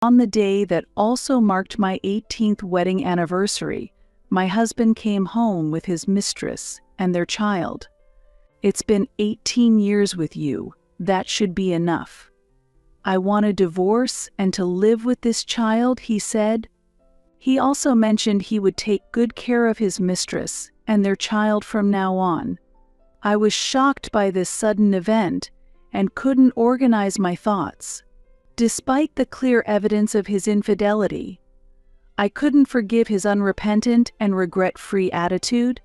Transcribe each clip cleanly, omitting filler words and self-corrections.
On the day that also marked my 18th wedding anniversary, my husband came home with his mistress and their child. "It's been 18 years with you. That should be enough. I want a divorce and to live with this child," he said. He also mentioned he would take good care of his mistress and their child from now on. I was shocked by this sudden event and couldn't organize my thoughts. Despite the clear evidence of his infidelity, I couldn't forgive his unrepentant and regret-free attitude.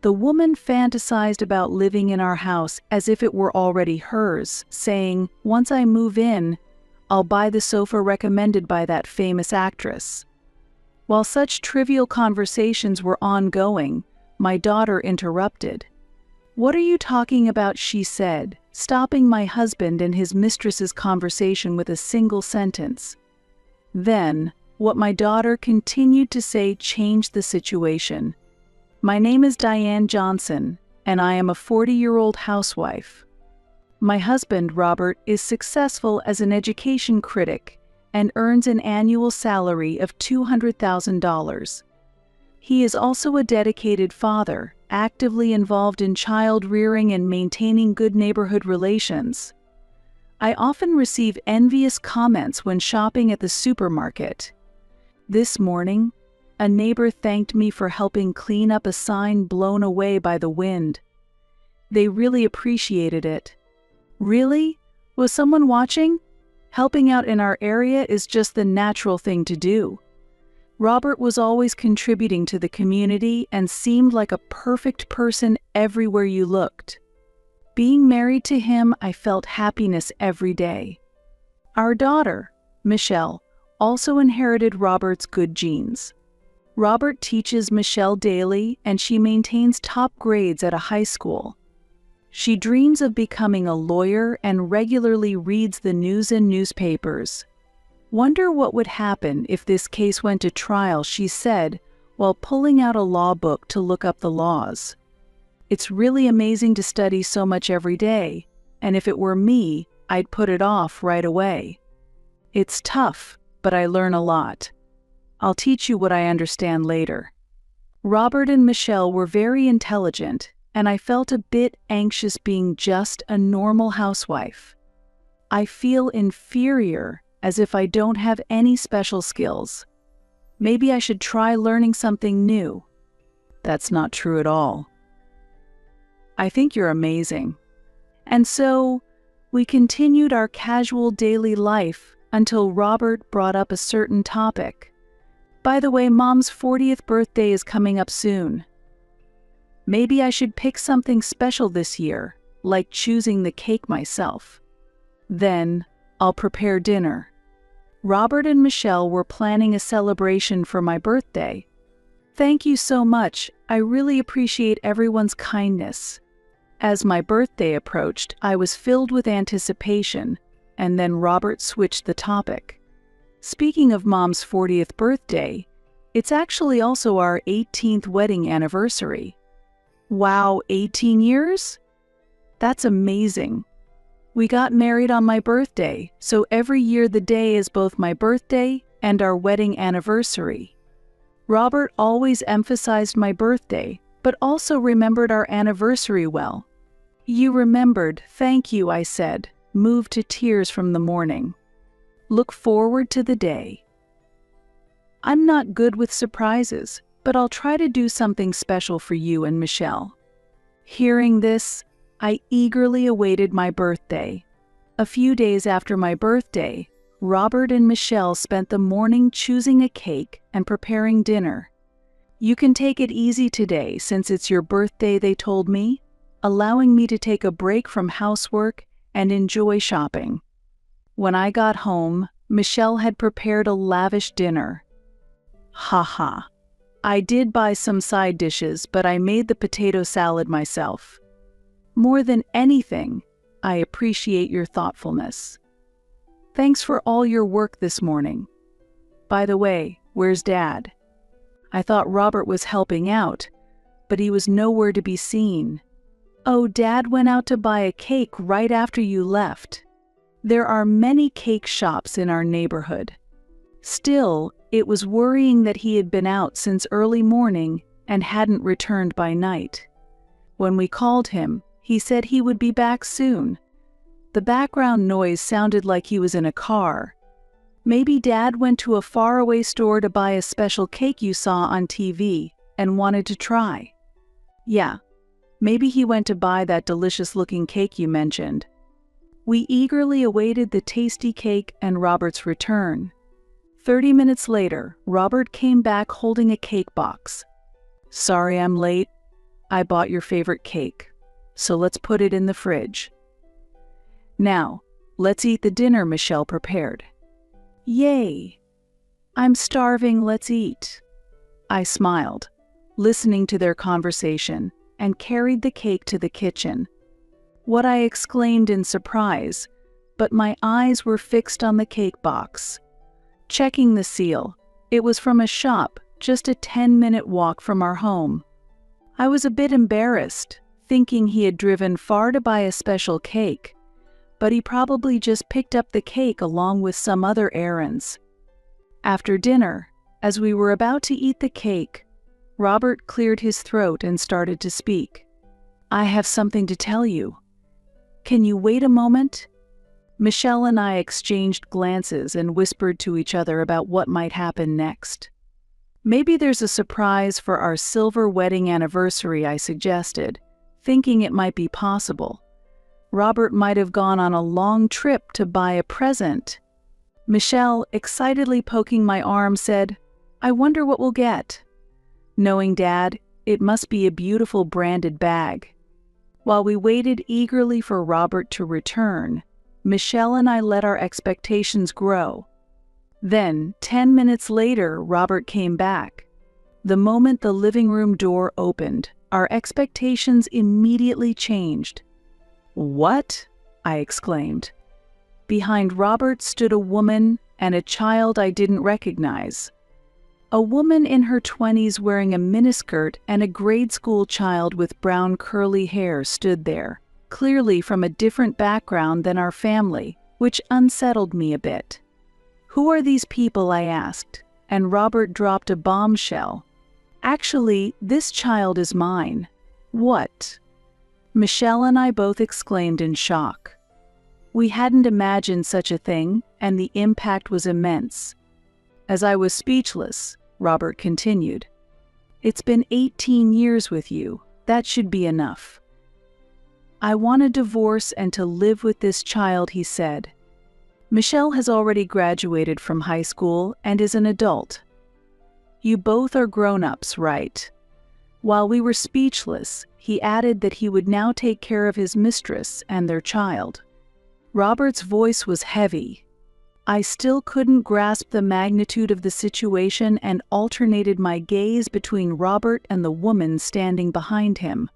The woman fantasized about living in our house as if it were already hers, saying, "Once I move in, I'll buy the sofa recommended by that famous actress." While such trivial conversations were ongoing, my daughter interrupted. "What are you talking about?" she said, stopping my husband and his mistress's conversation with a single sentence. Then, what my daughter continued to say changed the situation. "My name is Diane Johnson, and I am a 40-year-old housewife. My husband, Robert, is successful as an education critic and earns an annual salary of $200,000. He is also a dedicated father, actively involved in child rearing and maintaining good neighborhood relations. I often receive envious comments when shopping at the supermarket. This morning, a neighbor thanked me for helping clean up a sign blown away by the wind. They really appreciated it." "Really? Was someone watching?" "Helping out in our area is just the natural thing to do. Robert was always contributing to the community and seemed like a perfect person everywhere you looked. Being married to him, I felt happiness every day." Our daughter, Michelle, also inherited Robert's good genes. Robert teaches Michelle daily, and she maintains top grades at a high school. She dreams of becoming a lawyer and regularly reads the news and newspapers. "Wonder what would happen if this case went to trial," she said, while pulling out a law book to look up the laws. "It's really amazing to study so much every day, and if it were me, I'd put it off right away. It's tough, but I learn a lot. I'll teach you what I understand later." Robert and Michelle were very intelligent, and I felt a bit anxious being just a normal housewife. I feel inferior, as if I don't have any special skills. Maybe I should try learning something new. That's not true at all. I think you're amazing. And so, we continued our casual daily life until Robert brought up a certain topic. "By the way, Mom's 40th birthday is coming up soon. Maybe I should pick something special this year, like choosing the cake myself. Then, I'll prepare dinner." Robert and Michelle were planning a celebration for my birthday. "Thank you so much. I really appreciate everyone's kindness." As my birthday approached, I was filled with anticipation, and then Robert switched the topic. "Speaking of Mom's 40th birthday, it's actually also our 18th wedding anniversary." "Wow, 18 years? That's amazing. We got married on my birthday, so every year the day is both my birthday and our wedding anniversary." Robert always emphasized my birthday, but also remembered our anniversary well. "You remembered, thank you," I said, moved to tears from the morning. Look forward to the day. "I'm not good with surprises, but I'll try to do something special for you and Michelle." Hearing this, I eagerly awaited my birthday. A few days after my birthday, Robert and Michelle spent the morning choosing a cake and preparing dinner. "You can take it easy today since it's your birthday," they told me, allowing me to take a break from housework and enjoy shopping. When I got home, Michelle had prepared a lavish dinner. Haha. I did buy some side dishes, but I made the potato salad myself. More than anything, I appreciate your thoughtfulness. Thanks for all your work this morning. By the way, where's Dad? I thought Robert was helping out, but he was nowhere to be seen. Oh, Dad went out to buy a cake right after you left. There are many cake shops in our neighborhood. Still, it was worrying that he had been out since early morning and hadn't returned by night. When we called him, he said he would be back soon. The background noise sounded like he was in a car. Maybe Dad went to a faraway store to buy a special cake you saw on TV and wanted to try. Yeah, maybe he went to buy that delicious-looking cake you mentioned. We eagerly awaited the tasty cake and Robert's return. 30 minutes later, Robert came back holding a cake box. "Sorry I'm late. I bought your favorite cake, so let's put it in the fridge." "Now, let's eat the dinner Michelle prepared." "Yay! I'm starving, let's eat." I smiled, listening to their conversation, and carried the cake to the kitchen. What I exclaimed in surprise, but my eyes were fixed on the cake box. Checking the seal, it was from a shop just a 10-minute walk from our home. I was a bit embarrassed, thinking he had driven far to buy a special cake, but he probably just picked up the cake along with some other errands. After dinner, as we were about to eat the cake, Robert cleared his throat and started to speak. "I have something to tell you. Can you wait a moment?" Michelle and I exchanged glances and whispered to each other about what might happen next. "Maybe there's a surprise for our silver wedding anniversary," I suggested, thinking it might be possible. Robert might have gone on a long trip to buy a present. Michelle, excitedly poking my arm, said, "I wonder what we'll get." Knowing Dad, it must be a beautiful branded bag. While we waited eagerly for Robert to return, Michelle and I let our expectations grow. Then, 10 minutes later, Robert came back. The moment the living room door opened, our expectations immediately changed. "What?" I exclaimed. Behind Robert stood a woman and a child I didn't recognize. A woman in her 20s wearing a miniskirt and a grade school child with brown curly hair stood there, clearly from a different background than our family, which unsettled me a bit. "Who are these people?" I asked, and Robert dropped a bombshell. "Actually, this child is mine." "What?" Michelle and I both exclaimed in shock. We hadn't imagined such a thing, and the impact was immense. As I was speechless, Robert continued, "It's been 18 years with you. That should be enough." "I want a divorce and to live with this child," he said. "Michelle has already graduated from high school and is an adult. You both are grown-ups, right?" While we were speechless, he added that he would now take care of his mistress and their child. Robert's voice was heavy. I still couldn't grasp the magnitude of the situation and alternated my gaze between Robert and the woman standing behind him.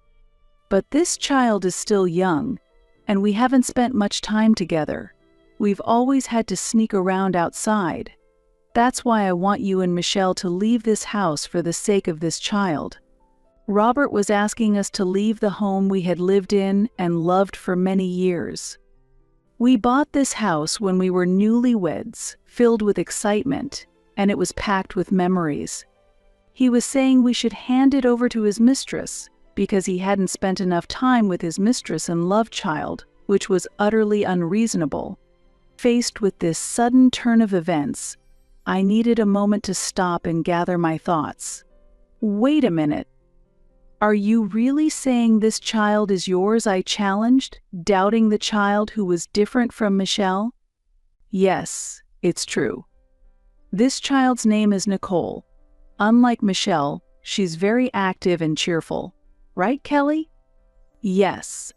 "But this child is still young, and we haven't spent much time together. We've always had to sneak around outside. That's why I want you and Michelle to leave this house for the sake of this child." Robert was asking us to leave the home we had lived in and loved for many years. We bought this house when we were newlyweds, filled with excitement, and it was packed with memories. He was saying we should hand it over to his mistress, because he hadn't spent enough time with his mistress and love child, which was utterly unreasonable. Faced with this sudden turn of events, I needed a moment to stop and gather my thoughts. "Wait a minute. Are you really saying this child is yours?" I challenged, doubting the child who was different from Michelle. "Yes, it's true. This child's name is Nicole. Unlike Michelle, she's very active and cheerful. Right, Kelly?" "Yes.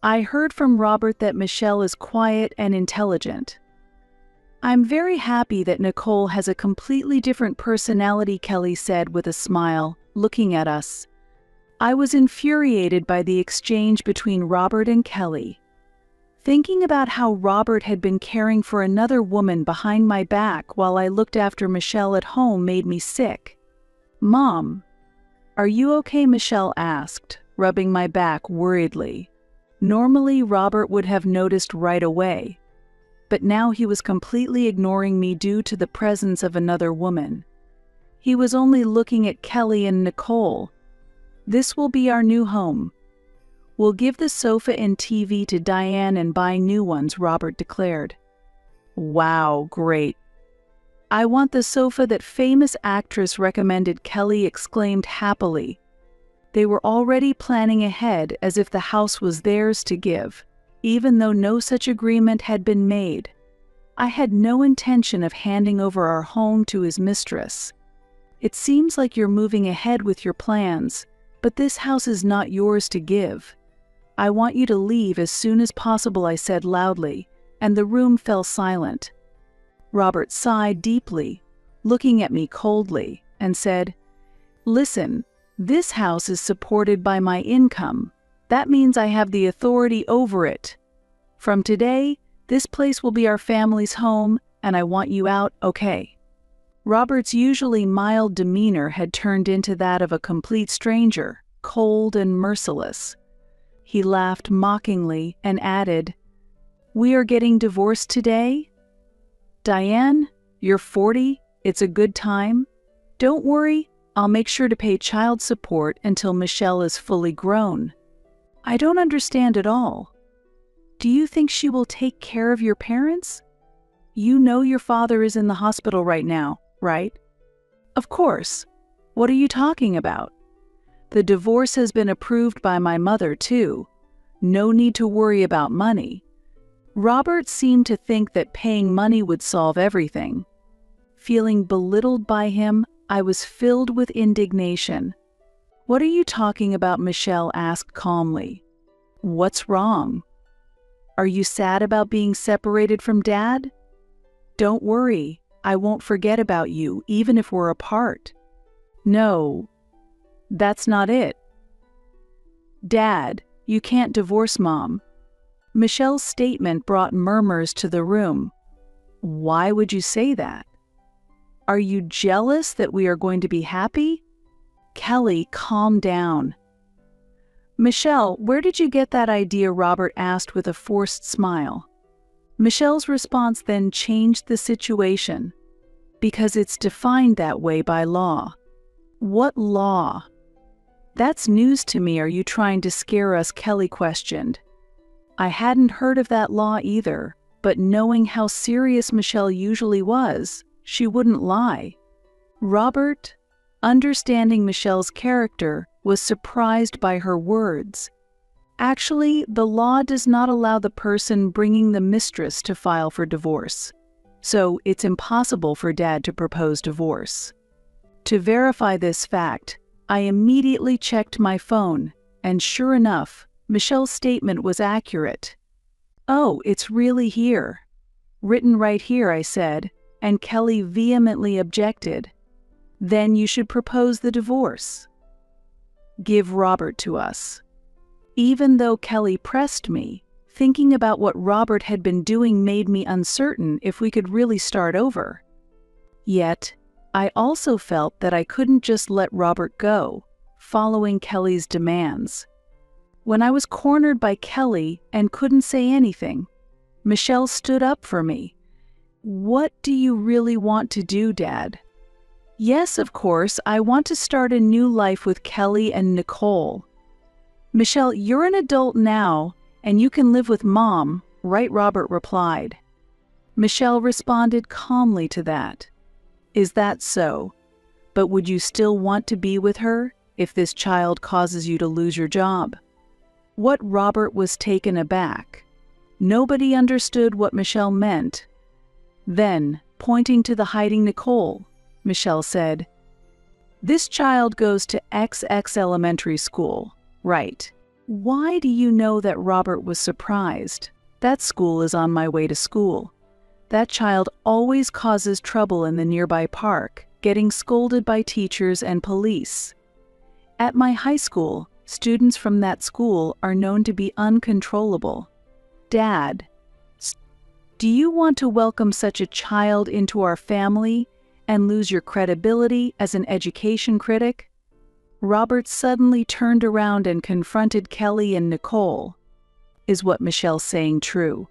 I heard from Robert that Michelle is quiet and intelligent." "I'm very happy that Nicole has a completely different personality," Kelly said with a smile, looking at us. I was infuriated by the exchange between Robert and Kelly. Thinking about how Robert had been caring for another woman behind my back while I looked after Michelle at home made me sick. "Mom, are you okay?" Michelle asked, rubbing my back worriedly. Normally, Robert would have noticed right away. but now he was completely ignoring me due to the presence of another woman. He was only looking at Kelly and Nicole. "This will be our new home. We'll give the sofa and TV to Diane and buy new ones," Robert declared. "Wow, great. I want the sofa that famous actress recommended," Kelly exclaimed happily. They were already planning ahead as if the house was theirs to give, even though no such agreement had been made. I had no intention of handing over our home to his mistress. "It seems like you're moving ahead with your plans, but this house is not yours to give. I want you to leave as soon as possible," I said loudly, and the room fell silent. Robert sighed deeply, looking at me coldly, and said, "Listen, this house is supported by my income. That means I have the authority over it. From today, this place will be our family's home, and I want you out, okay?" Robert's usually mild demeanor had turned into that of a complete stranger, cold and merciless. He laughed mockingly and added, "We are getting divorced today? Diane, you're 40, it's a good time. Don't worry, I'll make sure to pay child support until Michelle is fully grown." "I don't understand at all. Do you think she will take care of your parents? You know your father is in the hospital right now, right?" "Of course. What are you talking about? The divorce has been approved by my mother, too. No need to worry about money." Robert seemed to think that paying money would solve everything. Feeling belittled by him, I was filled with indignation. "What are you talking about?" Michelle asked calmly. "What's wrong? Are you sad about being separated from Dad? Don't worry, I won't forget about you even if we're apart." "No, that's not it. Dad, you can't divorce Mom." Michelle's statement brought murmurs to the room. "Why would you say that? Are you jealous that we are going to be happy?" "Kelly, calm down." "Michelle, where did you get that idea?" Robert asked with a forced smile. Michelle's response then changed the situation. "Because it's defined that way by law." "What law?" "That's news to me. Are you trying to scare us?" Kelly questioned. I hadn't heard of that law either, but knowing how serious Michelle usually was, she wouldn't lie. Robert, understanding Michelle's character, was surprised by her words. "Actually, the law does not allow the person bringing the mistress to file for divorce, so it's impossible for Dad to propose divorce." To verify this fact, I immediately checked my phone, and sure enough, Michelle's statement was accurate. "Oh, it's really here. Written right here," I said, and Kelly vehemently objected. "Then you should propose the divorce. Give Robert to us." Even though Kelly pressed me, thinking about what Robert had been doing made me uncertain if we could really start over. Yet, I also felt that I couldn't just let Robert go, following Kelly's demands. When I was cornered by Kelly and couldn't say anything, Michelle stood up for me. "What do you really want to do, Dad?" "Yes, of course, I want to start a new life with Kelly and Nicole." "Michelle, you're an adult now, and you can live with Mom, right?" Robert replied. Michelle responded calmly to that. "Is that so? But would you still want to be with her if this child causes you to lose your job?" What Robert was taken aback. Nobody understood what Michelle meant. Then, pointing to the hiding Nicole, Michelle said, "This child goes to XX elementary school, right?" Why do you know that? Robert was surprised. "That school is on my way to school. That child always causes trouble in the nearby park, getting scolded by teachers and police. At my high school, students from that school are known to be uncontrollable. Dad, do you want to welcome such a child into our family and lose your credibility as an education critic?" Robert suddenly turned around and confronted Kelly and Nicole. "Is what Michelle's saying true?"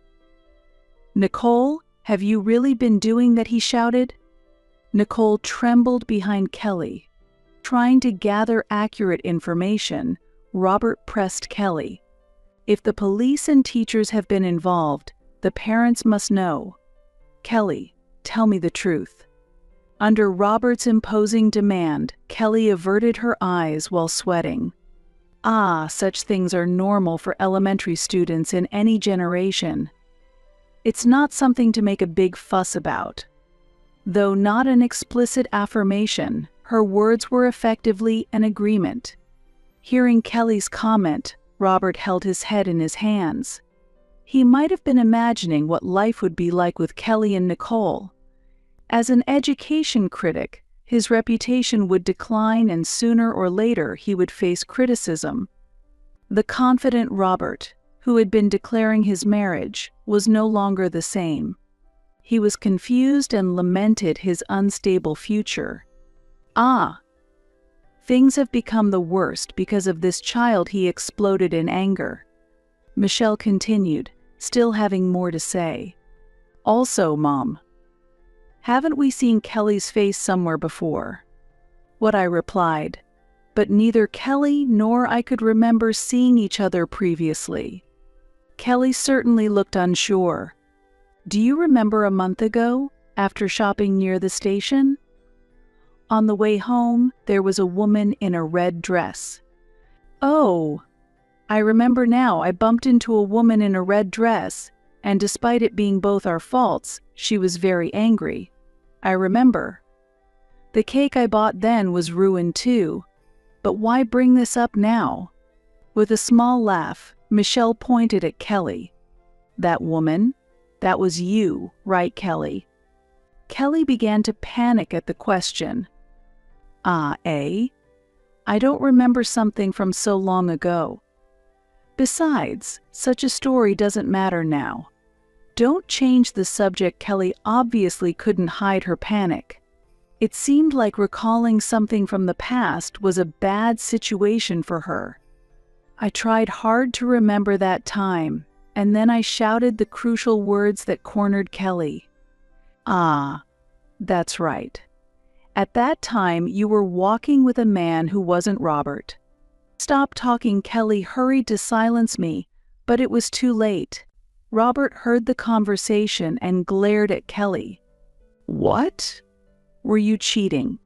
"Nicole, have you really been doing that?" he shouted. Nicole trembled behind Kelly. Trying to gather accurate information, Robert pressed Kelly. "If the police and teachers have been involved, the parents must know. Kelly, tell me the truth." Under Robert's imposing demand, Kelly averted her eyes while sweating. Such things are normal for elementary students in any generation. It's not something to make a big fuss about. Though not an explicit affirmation, her words were effectively an agreement. Hearing Kelly's comment, Robert held his head in his hands. He might have been imagining what life would be like with Kelly and Nicole. As an education critic, his reputation would decline and sooner or later he would face criticism. The confident Robert, who had been declaring his marriage, was no longer the same. He was confused and lamented his unstable future. Things have become the worst because of this child, he exploded in anger. Michelle continued, still having more to say. "Also, Mom, haven't we seen Kelly's face somewhere before?" What I replied, but neither Kelly nor I could remember seeing each other previously. Kelly certainly looked unsure. "Do you remember a month ago, after shopping near the station? On the way home, there was a woman in a red dress." "Oh, I remember now. I bumped into a woman in a red dress, and despite it being both our faults, she was very angry. I remember. The cake I bought then was ruined too. But why bring this up now?" With a small laugh, Michelle pointed at Kelly. "That woman? That was you, right, Kelly?" Kelly began to panic at the question. I don't remember something from so long ago. Besides, such a story doesn't matter now. Don't change the subject." Kelly obviously couldn't hide her panic. It seemed like recalling something from the past was a bad situation for her. I tried hard to remember that time, and then I shouted the crucial words that cornered Kelly. That's right. At that time, you were walking with a man who wasn't Robert." "Stop talking," Kelly hurried to silence me, but it was too late. Robert heard the conversation and glared at Kelly. "What? Were you cheating?"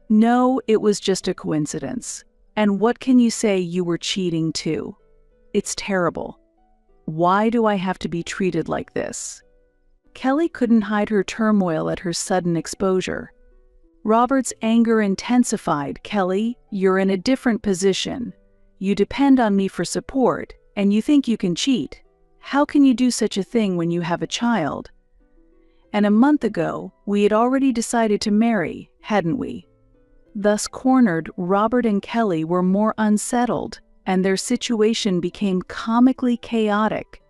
"No, it was just a coincidence. And what can you say you were cheating to? It's terrible. Why do I have to be treated like this?" Kelly couldn't hide her turmoil at her sudden exposure. Robert's anger intensified. "Kelly, you're in a different position. You depend on me for support, and you think you can cheat. How can you do such a thing when you have a child? And a month ago, we had already decided to marry, hadn't we?" Thus cornered, Robert and Kelly were more unsettled, and their situation became comically chaotic.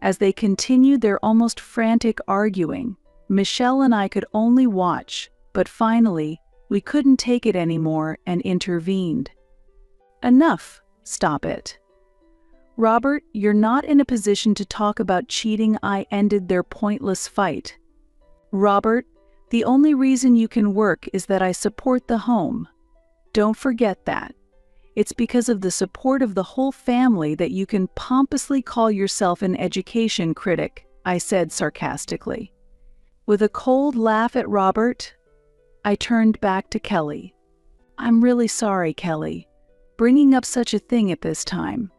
As they continued their almost frantic arguing, Michelle and I could only watch, but finally, we couldn't take it anymore and intervened. "Enough. Stop it. Robert, you're not in a position to talk about cheating." I ended their pointless fight. "Robert, the only reason you can work is that I support the home. Don't forget that. It's because of the support of the whole family that you can pompously call yourself an education critic," I said sarcastically. With a cold laugh at Robert, I turned back to Kelly. "I'm really sorry, Kelly, bringing up such a thing at this time.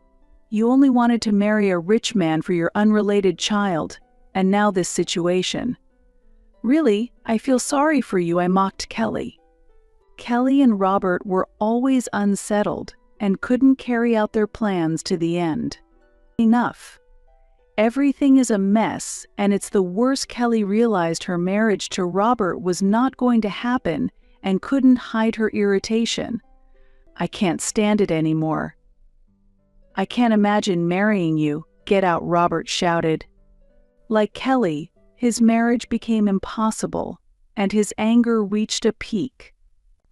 You only wanted to marry a rich man for your unrelated child, and now this situation. Really, I feel sorry for you," I mocked Kelly. Kelly and Robert were always unsettled and couldn't carry out their plans to the end. Enough. Everything is a mess, and it's the worst. Kelly realized her marriage to Robert was not going to happen and couldn't hide her irritation. "I can't stand it anymore. I can't imagine marrying you. Get out," Robert shouted. Like Kelly, his marriage became impossible, and his anger reached a peak.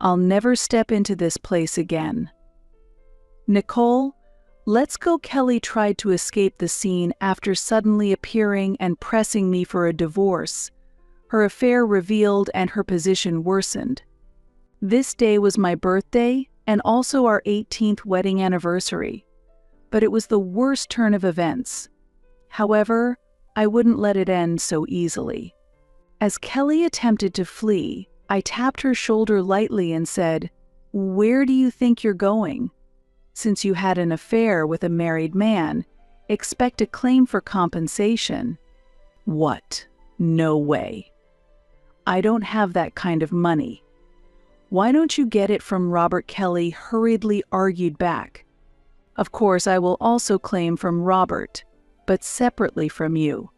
"I'll never step into this place again. Nicole, "Let's go." Kelly tried to escape the scene after suddenly appearing and pressing me for a divorce. Her affair revealed and her position worsened. This day was my birthday and also our 18th wedding anniversary. But it was the worst turn of events. However, I wouldn't let it end so easily. As Kelly attempted to flee, I tapped her shoulder lightly and said, "Where do you think you're going? Since you had an affair with a married man, expect a claim for compensation." "What? No way. I don't have that kind of money." "Why don't you get it from Robert?" Kelly hurriedly argued back. "Of course, I will also claim from Robert, but separately from you.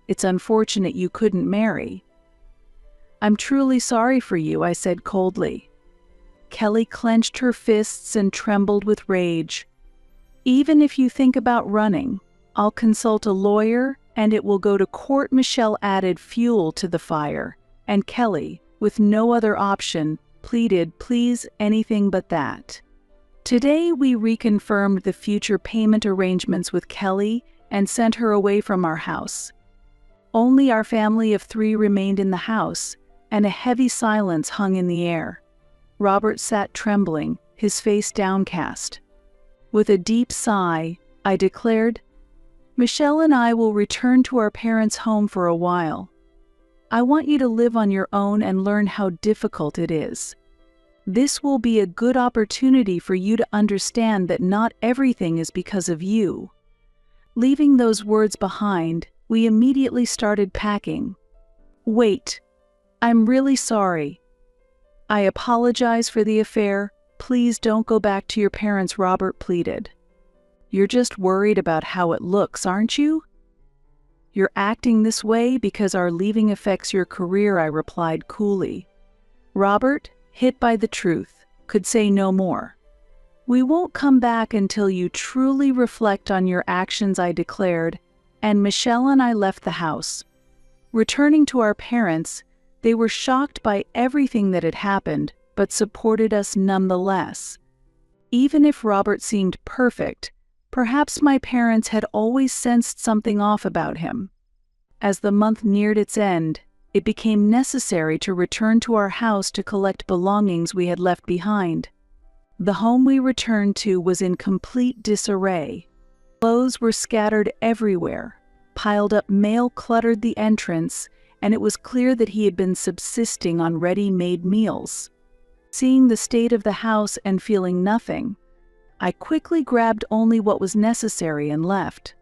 It's unfortunate you couldn't marry." "I'm truly sorry for you," I said coldly. Kelly clenched her fists and trembled with rage. "Even if you think about running, I'll consult a lawyer and it will go to court." Michelle added fuel to the fire, and Kelly, with no other option, pleaded, "Please, anything but that." Today we reconfirmed the future payment arrangements with Kelly and sent her away from our house. Only our family of 3 remained in the house, and a heavy silence hung in the air. Robert sat trembling, his face downcast. With a deep sigh, I declared, "Michelle and I will return to our parents' home for a while. I want you to live on your own and learn how difficult it is. This will be a good opportunity for you to understand that not everything is because of you." Leaving those words behind, we immediately started packing. "Wait, I'm really sorry. I apologize for the affair. Please don't go back to your parents," Robert pleaded. "You're just worried about how it looks, aren't you? You're acting this way because our leaving affects your career," I replied coolly. Robert, hit by the truth, could say no more. "We won't come back until you truly reflect on your actions," I declared, and Michelle and I left the house. Returning to our parents, they were shocked by everything that had happened, but supported us nonetheless. Even if Robert seemed perfect, perhaps my parents had always sensed something off about him. As the month neared its end, it became necessary to return to our house to collect belongings we had left behind. The home we returned to was in complete disarray. Clothes were scattered everywhere. Piled up mail cluttered the entrance, and it was clear that he had been subsisting on ready-made meals. Seeing the state of the house and feeling nothing, I quickly grabbed only what was necessary and left.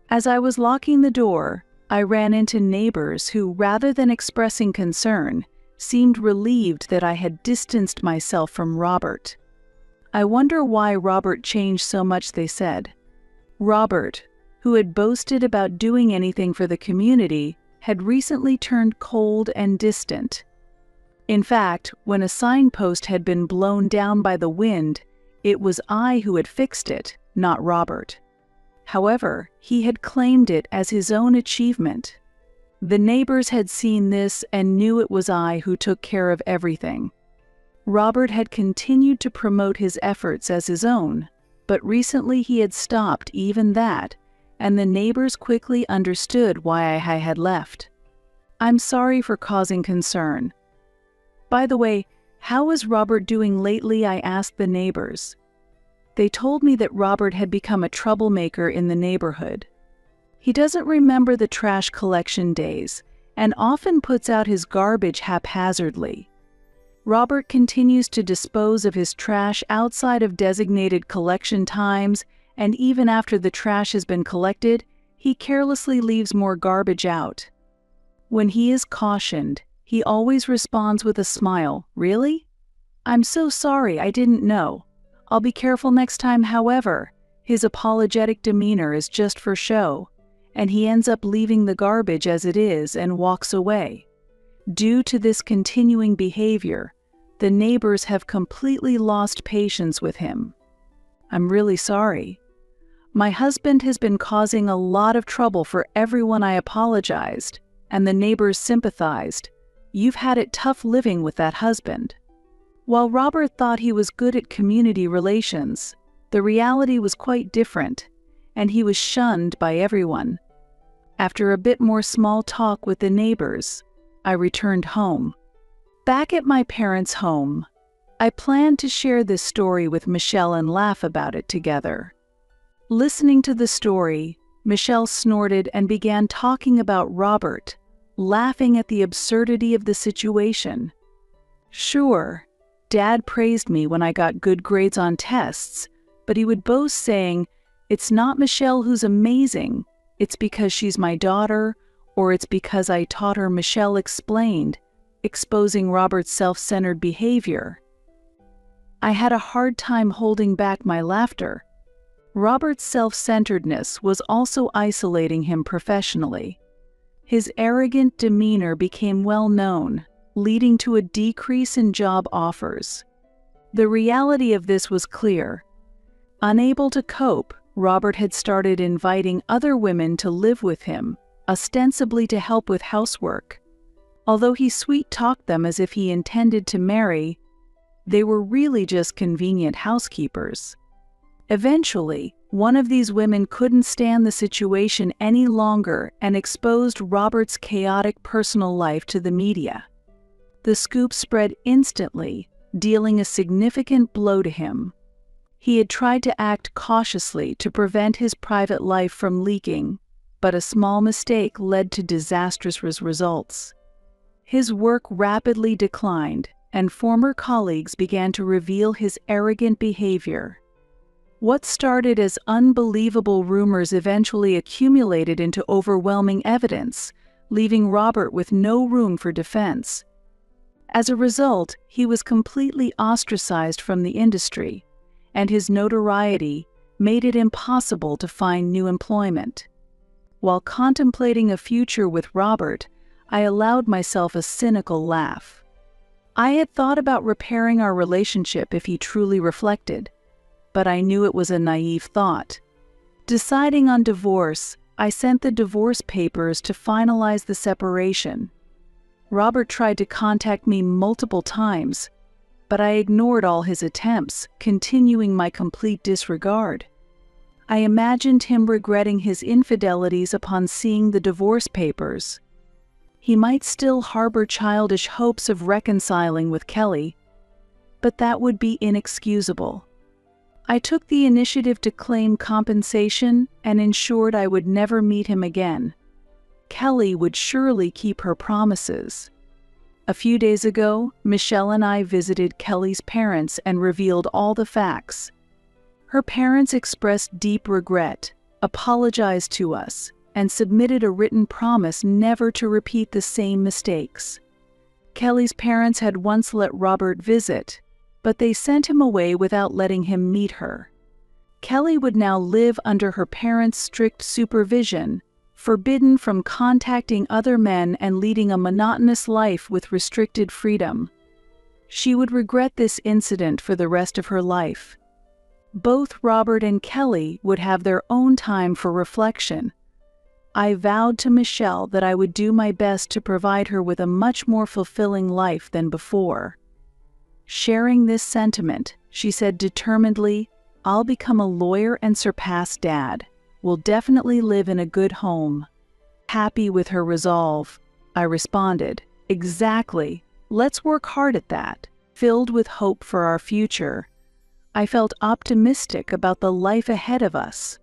As I was locking the door, I ran into neighbors who, rather than expressing concern, seemed relieved that I had distanced myself from Robert. "I wonder why Robert changed so much," they said. Robert, who had boasted about doing anything for the community, had recently turned cold and distant. In fact, when a signpost had been blown down by the wind, it was I who had fixed it, not Robert. However, he had claimed it as his own achievement. The neighbors had seen this and knew it was I who took care of everything. Robert had continued to promote his efforts as his own, but recently he had stopped even that, and the neighbors quickly understood why I had left. "I'm sorry for causing concern. By the way, how is Robert doing lately?" I asked the neighbors. They told me that Robert had become a troublemaker in the neighborhood. He doesn't remember the trash collection days and often puts out his garbage haphazardly. Robert continues to dispose of his trash outside of designated collection times, and even after the trash has been collected, he carelessly leaves more garbage out. When he is cautioned, he always responds with a smile, "Really? I'm so sorry, I didn't know. I'll be careful next time." However, his apologetic demeanor is just for show, and he ends up leaving the garbage as it is and walks away. Due to this continuing behavior, the neighbors have completely lost patience with him. "I'm really sorry. My husband has been causing a lot of trouble for everyone." I apologized, and the neighbors sympathized. "You've had it tough living with that husband." While Robert thought he was good at community relations, The reality was quite different, and he was shunned by everyone. After a bit more small talk with the neighbors, I returned home. Back at my parents' home, I planned to share this story with Michelle and laugh about it together. Listening to the story, Michelle snorted and began talking about Robert, laughing at the absurdity of the situation. Sure, Dad praised me when I got good grades on tests, but he would boast saying, "It's not Michelle who's amazing, it's because she's my daughter, or it's because I taught her," Michelle explained, exposing Robert's self-centered behavior. I had a hard time holding back my laughter. Robert's self-centeredness was also isolating him professionally. His arrogant demeanor became well known, leading to a decrease in job offers. The reality of this was clear. Unable to cope, Robert had started inviting other women to live with him, ostensibly to help with housework. Although he sweet-talked them as if he intended to marry, they were really just convenient housekeepers. Eventually, one of these women couldn't stand the situation any longer and exposed Robert's chaotic personal life to the media. The scoop spread instantly, dealing a significant blow to him. He had tried to act cautiously to prevent his private life from leaking, but a small mistake led to disastrous results. His work rapidly declined, and former colleagues began to reveal his arrogant behavior. What started as unbelievable rumors eventually accumulated into overwhelming evidence, leaving Robert with no room for defense. As a result, he was completely ostracized from the industry, and his notoriety made it impossible to find new employment. While contemplating a future with Robert, I allowed myself a cynical laugh. I had thought about repairing our relationship if he truly reflected, but I knew it was a naive thought. Deciding on divorce, I sent the divorce papers to finalize the separation. Robert tried to contact me multiple times, but I ignored all his attempts, continuing my complete disregard. I imagined him regretting his infidelities upon seeing the divorce papers. He might still harbor childish hopes of reconciling with Kelly, but that would be inexcusable. I took the initiative to claim compensation and ensured I would never meet him again. Kelly would surely keep her promises. A few days ago, Michelle and I visited Kelly's parents and revealed all the facts. Her parents expressed deep regret, apologized to us, and submitted a written promise never to repeat the same mistakes. Kelly's parents had once let Robert visit, but they sent him away without letting him meet her. Kelly would now live under her parents' strict supervision, forbidden from contacting other men and leading a monotonous life with restricted freedom. She would regret this incident for the rest of her life. Both Robert and Kelly would have their own time for reflection. I vowed to Michelle that I would do my best to provide her with a much more fulfilling life than before. Sharing this sentiment, she said determinedly, "I'll become a lawyer and surpass Dad. We'll definitely live in a good home." Happy with her resolve, I responded, "Exactly. Let's work hard at that." Filled with hope for our future, I felt optimistic about the life ahead of us.